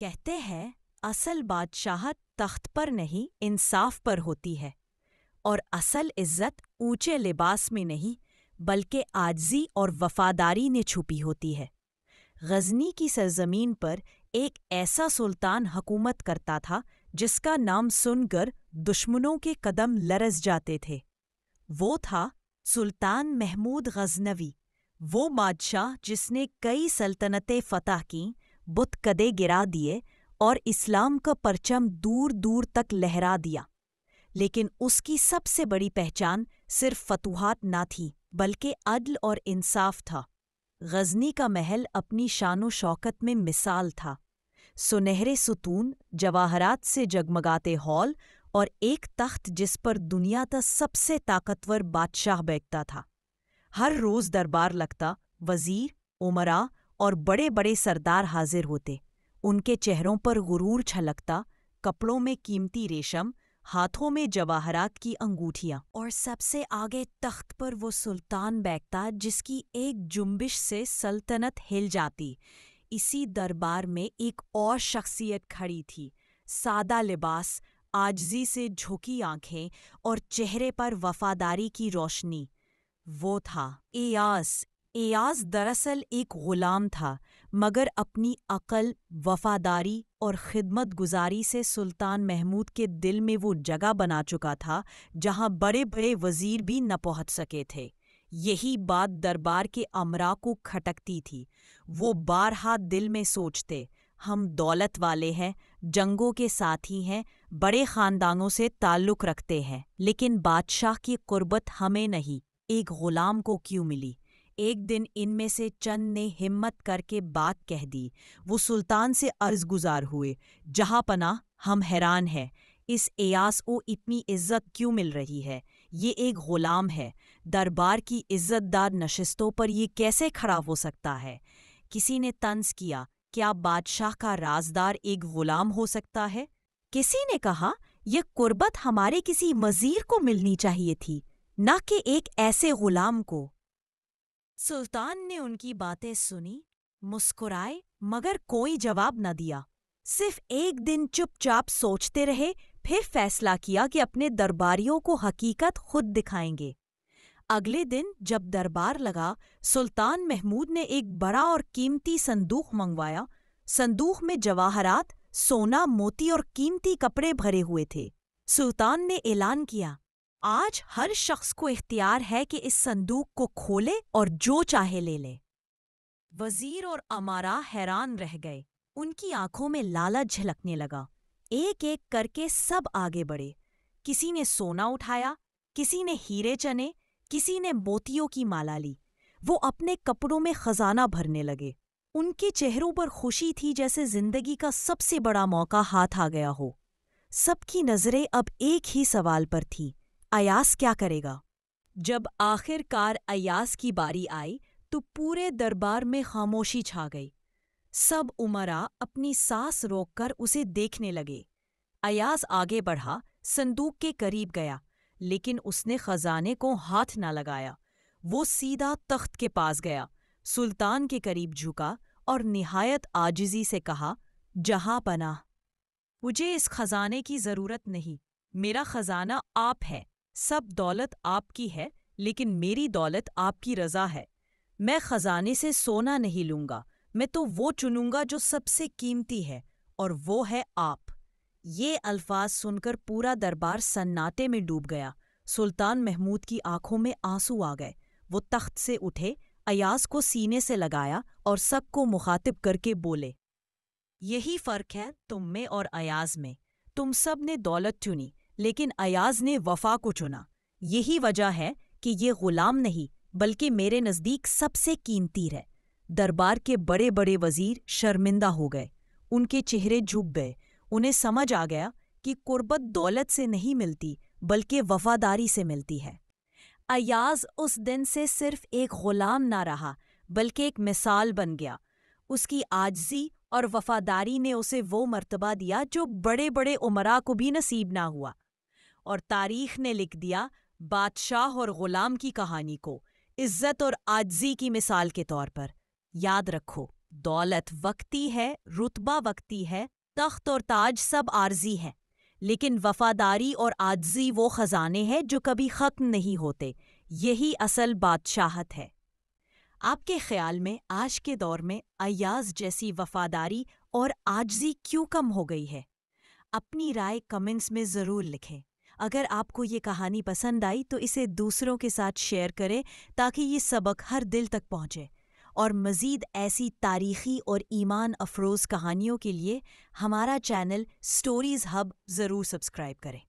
کہتے ہیں اصل بادشاہت تخت پر نہیں انصاف پر ہوتی ہے، اور اصل عزت اونچے لباس میں نہیں بلکہ عاجزی اور وفاداری میں چھپی ہوتی ہے۔ غزنی کی سرزمین پر ایک ایسا سلطان حکومت کرتا تھا جس کا نام سن کر دشمنوں کے قدم لرز جاتے تھے۔ وہ تھا سلطان محمود غزنوی، وہ بادشاہ جس نے کئی سلطنتیں فتح کیں، بت کدے گرا دیے اور اسلام کا پرچم دور دور تک لہرا دیا۔ لیکن اس کی سب سے بڑی پہچان صرف فتوحات نہ تھی بلکہ عدل اور انصاف تھا۔ غزنی کا محل اپنی شان و شوکت میں مثال تھا۔ سنہرے ستون، جواہرات سے جگمگاتے ہال اور ایک تخت جس پر دنیا کا سب سے طاقتور بادشاہ بیٹھتا تھا۔ ہر روز دربار لگتا، وزیر، امراء اور بڑے بڑے سردار حاضر ہوتے۔ ان کے چہروں پر غرور چھلکتا، کپڑوں میں قیمتی ریشم، ہاتھوں میں جواہرات کی انگوٹھیاں، اور سب سے آگے تخت پر وہ سلطان بیٹھتا جس کی ایک جنبش سے سلطنت ہل جاتی۔ اسی دربار میں ایک اور شخصیت کھڑی تھی، سادہ لباس، عاجزی سے جھکی آنکھیں اور چہرے پر وفاداری کی روشنی۔ وہ تھا ایاز۔ ایاز دراصل ایک غلام تھا، مگر اپنی عقل، وفاداری اور خدمت گزاری سے سلطان محمود کے دل میں وہ جگہ بنا چکا تھا جہاں بڑے بڑے وزیر بھی نہ پہنچ سکے تھے۔ یہی بات دربار کے امراء کو کھٹکتی تھی۔ وہ بارہا دل میں سوچتے، ہم دولت والے ہیں، جنگوں کے ساتھی ہیں، بڑے خاندانوں سے تعلق رکھتے ہیں، لیکن بادشاہ کی قربت ہمیں نہیں، ایک غلام کو کیوں ملی؟ ایک دن ان میں سے چند نے ہمت کر کے بات کہہ دی۔ وہ سلطان سے عرض گزار ہوئے، جہاں پناہ، ہم حیران ہیں، اس ایاز کو اتنی عزت کیوں مل رہی ہے؟ یہ ایک غلام ہے، دربار کی عزت دار نشستوں پر یہ کیسے کھڑا ہو سکتا ہے؟ کسی نے طنز کیا، کیا بادشاہ کا رازدار ایک غلام ہو سکتا ہے؟ کسی نے کہا، یہ قربت ہمارے کسی وزیر کو ملنی چاہیے تھی، نہ کہ ایک ایسے غلام کو۔ سلطان نے ان کی باتیں سنی، مسکرائے مگر کوئی جواب نہ دیا، صرف ایک دن چپ چاپ سوچتے رہے، پھر فیصلہ کیا کہ اپنے درباریوں کو حقیقت خود دکھائیں گے۔ اگلے دن جب دربار لگا، سلطان محمود نے ایک بڑا اور قیمتی صندوق منگوایا۔ صندوق میں جواہرات، سونا، موتی اور قیمتی کپڑے بھرے ہوئے تھے۔ سلطان نے اعلان کیا، آج ہر شخص کو اختیار ہے کہ اس صندوق کو کھولے اور جو چاہے لے لے۔ وزیر اور امراء حیران رہ گئے، ان کی آنکھوں میں لالچ جھلکنے لگا۔ ایک ایک کر کے سب آگے بڑھے، کسی نے سونا اٹھایا، کسی نے ہیرے چنے، کسی نے موتیوں کی مالا لی۔ وہ اپنے کپڑوں میں خزانہ بھرنے لگے۔ ان کے چہروں پر خوشی تھی جیسے زندگی کا سب سے بڑا موقع ہاتھ آ گیا ہو۔ سب کی نظریں اب ایک ہی سوال پر تھی، ایاز کیا کرے گا؟ جب آخر کار ایاز کی باری آئی تو پورے دربار میں خاموشی چھا گئی۔ سب امراء اپنی سانس روک کر اسے دیکھنے لگے۔ ایاز آگے بڑھا، صندوق کے قریب گیا، لیکن اس نے خزانے کو ہاتھ نہ لگایا۔ وہ سیدھا تخت کے پاس گیا، سلطان کے قریب جھکا اور نہایت عاجزی سے کہا، جہاں پناہ، مجھے اس خزانے کی ضرورت نہیں، میرا خزانہ آپ ہے، سب دولت آپ کی ہے، لیکن میری دولت آپ کی رضا ہے۔ میں خزانے سے سونا نہیں لوں گا، میں تو وہ چنوں گا جو سب سے قیمتی ہے، اور وہ ہے آپ۔ یہ الفاظ سن کر پورا دربار سناٹے میں ڈوب گیا۔ سلطان محمود کی آنکھوں میں آنسو آ گئے۔ وہ تخت سے اٹھے، ایاز کو سینے سے لگایا اور سب کو مخاطب کر کے بولے، یہی فرق ہے تم میں اور ایاز میں، تم سب نے دولت چنی لیکن ایاز نے وفا کو چنا۔ یہی وجہ ہے کہ یہ غلام نہیں بلکہ میرے نزدیک سب سے قیمتی ہے۔ دربار کے بڑے بڑے وزیر شرمندہ ہو گئے، ان کے چہرے جھک گئے۔ انہیں سمجھ آ گیا کہ قربت دولت سے نہیں ملتی بلکہ وفاداری سے ملتی ہے۔ ایاز اس دن سے صرف ایک غلام نہ رہا بلکہ ایک مثال بن گیا۔ اس کی عاجزی اور وفاداری نے اسے وہ مرتبہ دیا جو بڑے بڑے امراء کو بھی نصیب نہ ہوا، اور تاریخ نے لکھ دیا بادشاہ اور غلام کی کہانی کو عزت اور عاجزی کی مثال کے طور پر۔ یاد رکھو، دولت وقتی ہے، رتبہ وقتی ہے، تخت اور تاج سب عارضی ہیں، لیکن وفاداری اور عاجزی وہ خزانے ہیں جو کبھی ختم نہیں ہوتے۔ یہی اصل بادشاہت ہے۔ آپ کے خیال میں آج کے دور میں ایاز جیسی وفاداری اور عاجزی کیوں کم ہو گئی ہے؟ اپنی رائے کمنٹس میں ضرور لکھیں۔ اگر آپ کو یہ کہانی پسند آئی تو اسے دوسروں کے ساتھ شیئر کریں تاکہ یہ سبق ہر دل تک پہنچے، اور مزید ایسی تاریخی اور ایمان افروز کہانیوں کے لیے ہمارا چینل سٹوریز ہب ضرور سبسکرائب کریں۔